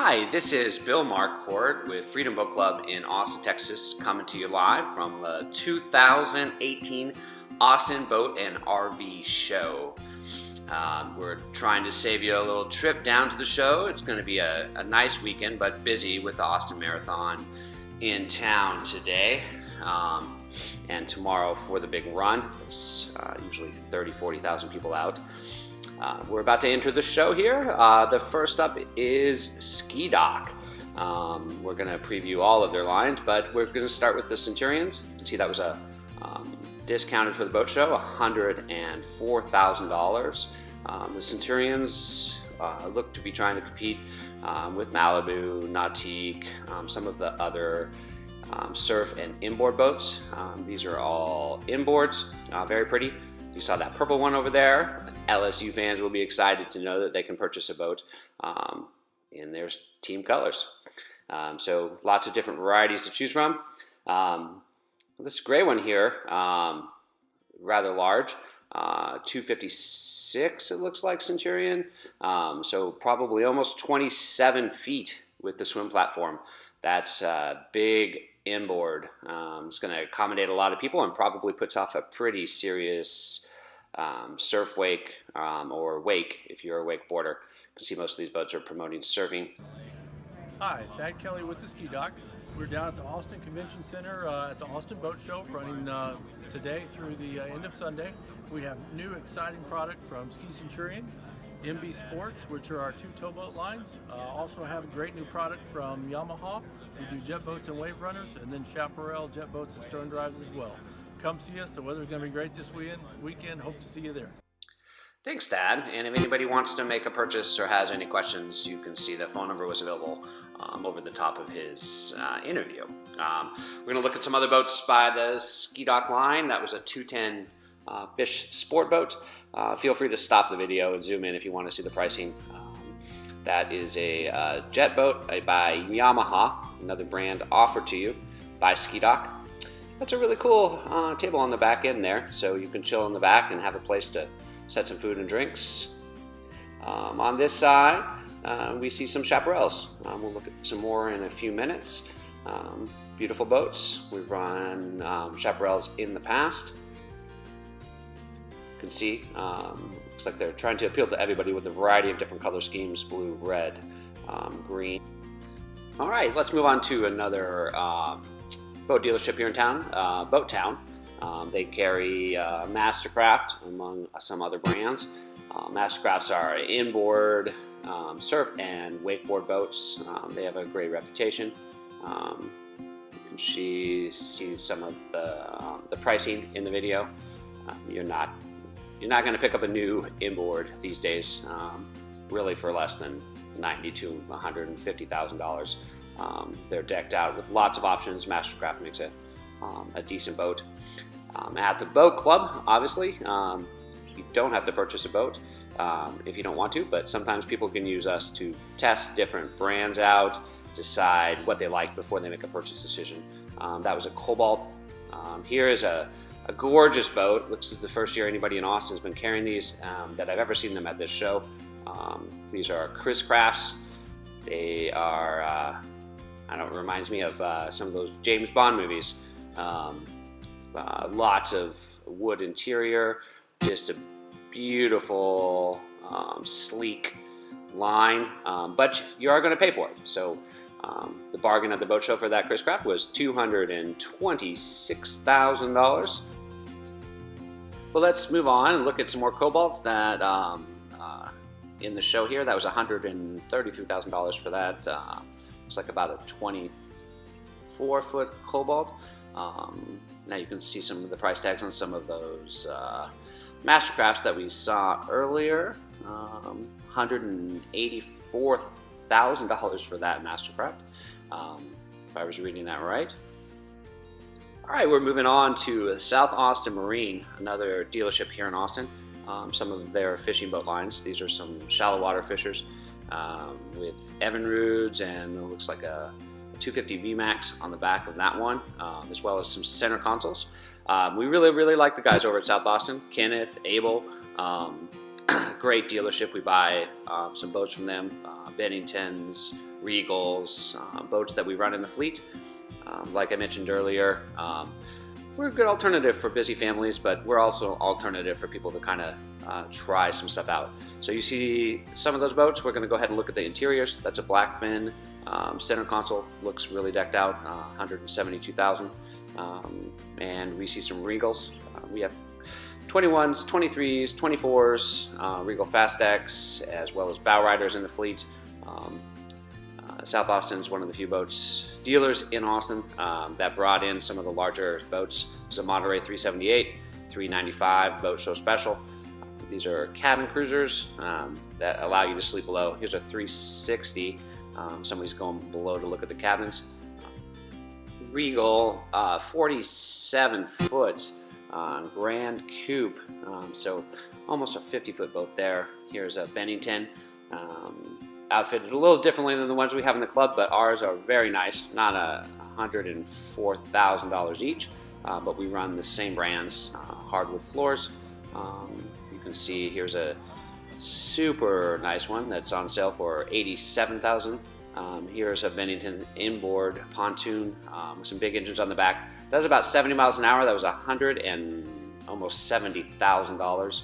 Hi, this is Bill Marquardt with Freedom Boat Club in Austin, Texas, coming to you live from the 2018 Austin Boat and RV Show. We're trying to save you a little trip down to the show. It's going to be a nice weekend, but busy with the Austin Marathon in town today and tomorrow for the big run. It's usually 40,000 people out. We're about to enter the show here. The first up is Ski Dock. We're going to preview all of their lines, but we're going to start with the Centurions. You can see that was a discounted for the boat show, $104,000. The Centurions look to be trying to compete with Malibu, Nautique, some of the other surf and inboard boats. These are all inboards, very pretty. You saw that purple one over there. LSU fans will be excited to know that they can purchase a boat in their team colors. So lots of different varieties to choose from. This gray one here, rather large, 256 it looks like Centurion. So probably almost 27 feet with the swim platform. That's big inboard. It's going to accommodate a lot of people and probably puts off a pretty serious surf wake or wake if you're a wakeboarder. You can see most of these boats are promoting surfing. Hi, Thad Kelly with the Ski Dock. We're down at the Austin Convention Center at the Austin Boat Show running today through the end of Sunday. We have new exciting product from Ski Centurion, MB Sports, which are our two towboat lines. Also have a great new product from Yamaha. We do jet boats and wave runners, and then Chaparral jet boats and stern drives as well. Come see us. The weather's going to be great this weekend. Hope to see you there. Thanks, Thad. And if anybody wants to make a purchase or has any questions, you can see the phone number was available over the top of his interview. We're going to look at some other boats by the Ski Dock line. That was a 210 Fish Sport boat. Feel free to stop the video and zoom in if you want to see the pricing. That is a jet boat by Yamaha, another brand offered to you by Ski Dock. That's a really cool table on the back end there, so you can chill in the back and have a place to set some food and drinks. On this side, we see some Chaparrals. We'll look at some more in a few minutes. Beautiful boats. We've run Chaparrals in the past. You can see, looks like they're trying to appeal to everybody with a variety of different color schemes: blue, red, green. All right, let's move on to another boat dealership here in town, Boat Town. They carry Mastercraft among some other brands. Mastercrafts are inboard, surf and wakeboard boats. They have a great reputation. You can see some of the pricing in the video. You're not going to pick up a new inboard these days, really for less than $90,000 to $150,000. They're decked out with lots of options. Mastercraft makes it a decent boat. At the boat club, obviously, you don't have to purchase a boat if you don't want to, but sometimes people can use us to test different brands out, decide what they like before they make a purchase decision. That was a Cobalt. Here is a gorgeous boat. Looks like the first year anybody in Austin has been carrying these that I've ever seen them at this show. These are Chris Crafts. They are, I don't know, it reminds me of some of those James Bond movies. Lots of wood interior, just a beautiful, sleek line, but you are going to pay for it. So the bargain at the boat show for that Chris Craft was $226,000. Well, let's move on and look at some more Cobalts that in the show here. That was $133,000 for that. Looks like about a 24-foot Cobalt. Now you can see some of the price tags on some of those Mastercrafts that we saw earlier. $184,000 for that Mastercraft, if I was reading that right. All right, we're moving on to South Austin Marine, another dealership here in Austin. Some of their fishing boat lines. These are some shallow water fishers with Evinrudes, and it looks like a 250 VMAX on the back of that one, as well as some center consoles. We really like the guys over at South Austin, Kenneth, Abel. great dealership. We buy some boats from them, Benningtons, Regals, boats that we run in the fleet. Like I mentioned earlier, we're a good alternative for busy families, but we're also alternative for people to kind of try some stuff out. So you see some of those boats. We're going to go ahead and look at the interiors. That's a Blackfin. Center console looks really decked out, $172,000. And we see some Regals. We have 21s, 23s, 24s, Regal Fastex, as well as bow riders in the fleet. South Austin is one of the few boats dealers in Austin that brought in some of the larger boats. There's a Monterey 378, 395 boat show special. These are cabin cruisers that allow you to sleep below. Here's a 360. Somebody's going below to look at the cabins. Regal 47-foot Grand Coupe, so almost a 50-foot boat there. Here's a Bennington, outfitted a little differently than the ones we have in the club, but ours are very nice. Not $104,000 each, but we run the same brands, hardwood floors. You can see here's a super nice one that's on sale for $87,000. Here's a Bennington inboard pontoon with some big engines on the back. That was about 70 miles an hour. That was almost $70,000.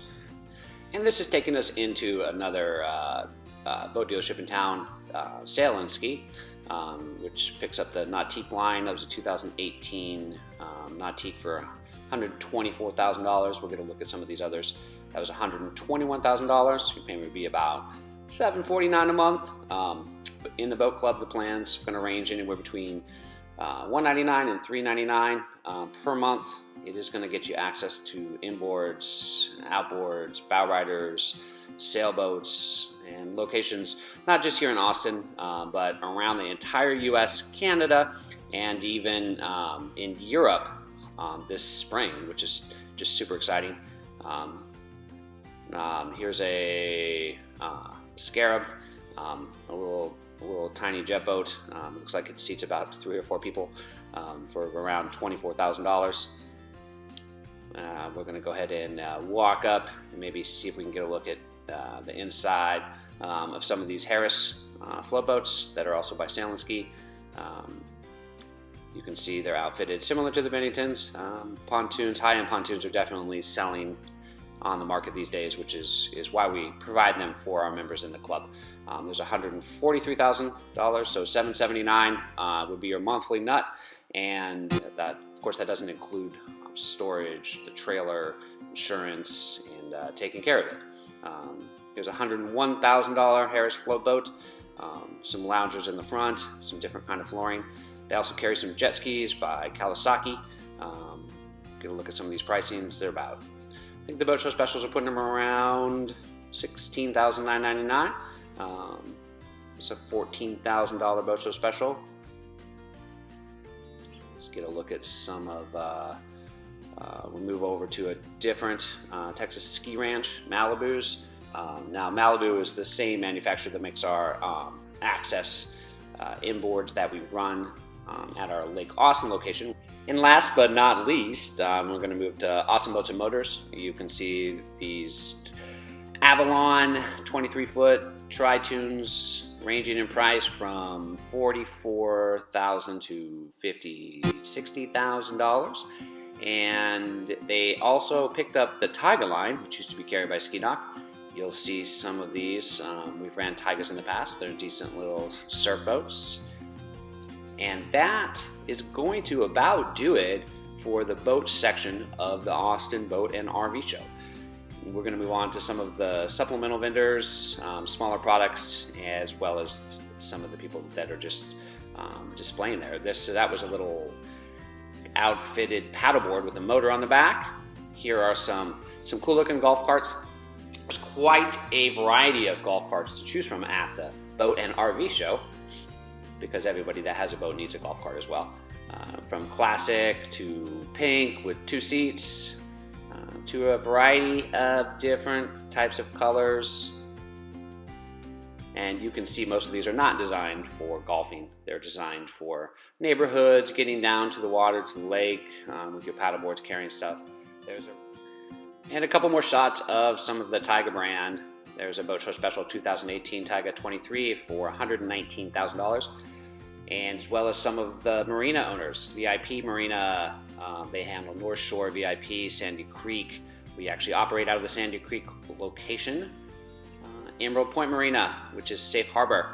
And this is taking us into another boat dealership in town, Sail and Ski, which picks up the Nautique line. That was a 2018 Nautique for $124,000. We're going to look at some of these others. That was $121,000. Your payment would be about $749 a month. But in the boat club, the plan's going to range anywhere between $199 and $399 per month. It is going to get you access to inboards, outboards, bow riders, sailboats, and locations not just here in Austin, but around the entire U.S., Canada, and even in Europe this spring, which is just super exciting. Here's a Scarab, a little tiny jet boat. Looks like it seats about 3 or 4 people for around $24,000. We're going to go ahead and walk up and maybe see if we can get a look at the inside of some of these Harris float boats that are also by Sail and Ski. You can see they're outfitted similar to the Benningtons. Pontoons, high-end pontoons are definitely selling on the market these days, which is why we provide them for our members in the club. There's $143,000, so $779 would be your monthly nut, and that, of course, that doesn't include storage, the trailer, insurance, and taking care of it. Here's a $101,000 Harris float boat, some loungers in the front, some different kind of flooring. They also carry some jet skis by Kawasaki. Get a look at some of these pricings. They're about, I think the boat show specials are putting them around $16,999. It's a $14,000 boat show special. Let's get a look at some of, we'll move over to a different Texas ski ranch, Malibu's. Now Malibu is the same manufacturer that makes our Access inboards that we run at our Lake Austin location. And last but not least, we're going to move to Austin Boats and Motors. You can see these Avalon 23-foot Tri-Tunes ranging in price from $44,000 to $60,000. And they also picked up the Taiga line, which used to be carried by Ski Dock. You'll see some of these. We've ran Taigas in the past. They're decent little surf boats. And that is going to about do it for the boat section of the Austin Boat and RV Show. We're going to move on to some of the supplemental vendors, smaller products, as well as some of the people that are just displaying there. That was a little outfitted paddleboard with a motor on the back. Here are some cool looking golf carts. There's quite a variety of golf carts to choose from at the Boat and RV Show, because everybody that has a boat needs a golf cart as well. From classic to pink with 2 seats, to a variety of different types of colors. And you can see most of these are not designed for golfing. They're designed for neighborhoods, getting down to the water, to the lake, with your paddleboards, carrying stuff. And a couple more shots of some of the Taiga brand. There's a Boat Show Special 2018 Taiga 23 for $119,000. And as well as some of the marina owners. VIP Marina, they handle North Shore, VIP, Sandy Creek. We actually operate out of the Sandy Creek location. Emerald Point Marina, which is Safe Harbor.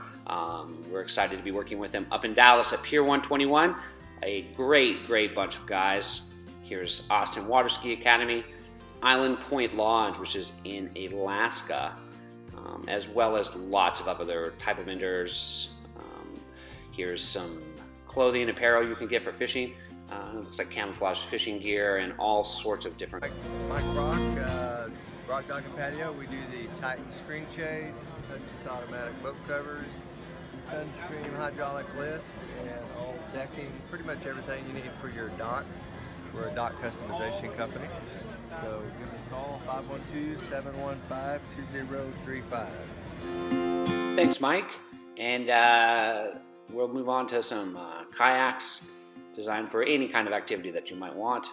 We're excited to be working with them up in Dallas at Pier 121. A great bunch of guys. Here's Austin Water Ski Academy, Island Point Lodge, which is in Alaska, as well as lots of other type of vendors. Here's some clothing and apparel you can get for fishing. It looks like camouflage fishing gear and all sorts of different. Mike Brock, Brock Dock and Patio. We do the Titan screen shades, touchless automatic boat covers, Sunstream hydraulic lifts, and all decking, pretty much everything you need for your dock. We're a dock customization company. So give us a call, 512-715-2035. Thanks, Mike. And we'll move on to some kayaks designed for any kind of activity that you might want.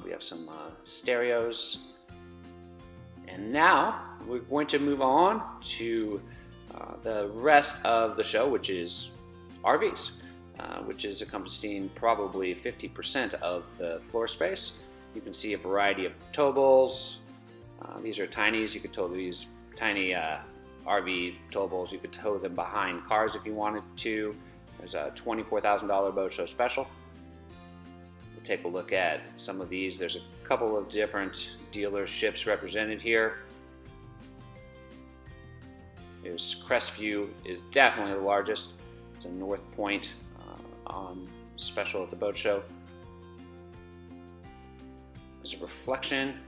We have some stereos. And now we're going to move on to the rest of the show, which is RVs, which is encompassing probably 50% of the floor space. You can see a variety of towables. These are tinies. You could tow these tiny RV towables. You could tow them behind cars if you wanted to. There's a $24,000 Boat Show Special. We'll take a look at some of these. There's a couple of different dealerships represented here. Here's Crestview is definitely the largest. It's a North Point special at the boat show. There's a Reflection.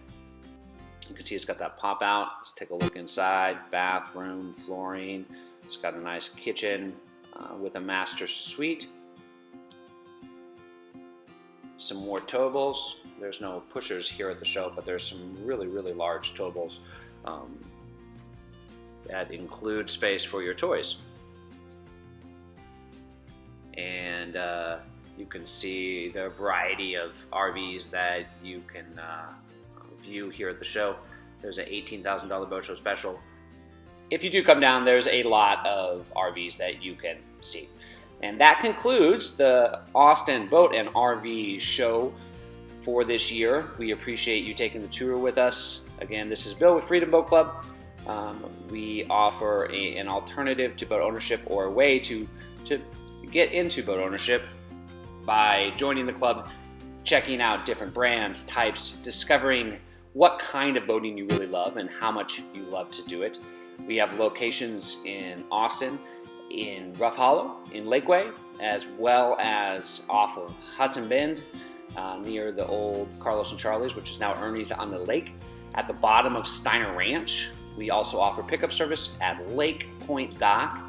You can see it's got that pop out. Let's take a look inside. Bathroom, flooring. It's got a nice kitchen with a master suite. Some more towables. There's no pushers here at the show, but there's some really large towables that include space for your toys. And you can see the variety of RVs that you can view here at the show. There's an $18,000 Boat Show Special. If you do come down, there's a lot of RVs that you can see. And that concludes the Austin Boat and RV Show for this year. We appreciate you taking the tour with us. Again, this is Bill with Freedom Boat Club. We offer an alternative to boat ownership, or a way to get into boat ownership by joining the club, checking out different brands, types, discovering what kind of boating you really love and how much you love to do it. We have locations in Austin, in Rough Hollow, in Lakeway, as well as off of Hudson Bend, near the old Carlos and Charlie's, which is now Ernie's on the Lake, at the bottom of Steiner Ranch. We also offer pickup service at Lake Point Dock,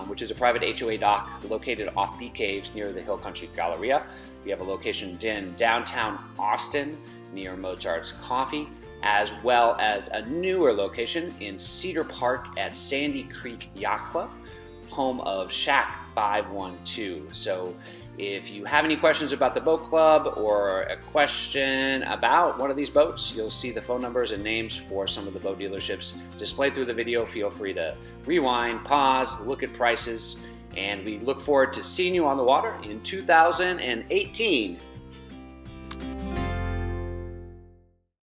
which is a private HOA dock located off Bee Caves near the Hill Country Galleria. We have a location in downtown Austin near Mozart's Coffee, as well as a newer location in Cedar Park at Sandy Creek Yacht Club, home of Shack 512. So if you have any questions about the boat club or a question about one of these boats, you'll see the phone numbers and names for some of the boat dealerships displayed through the video. Feel free to rewind, pause, look at prices, and we look forward to seeing you on the water in 2018.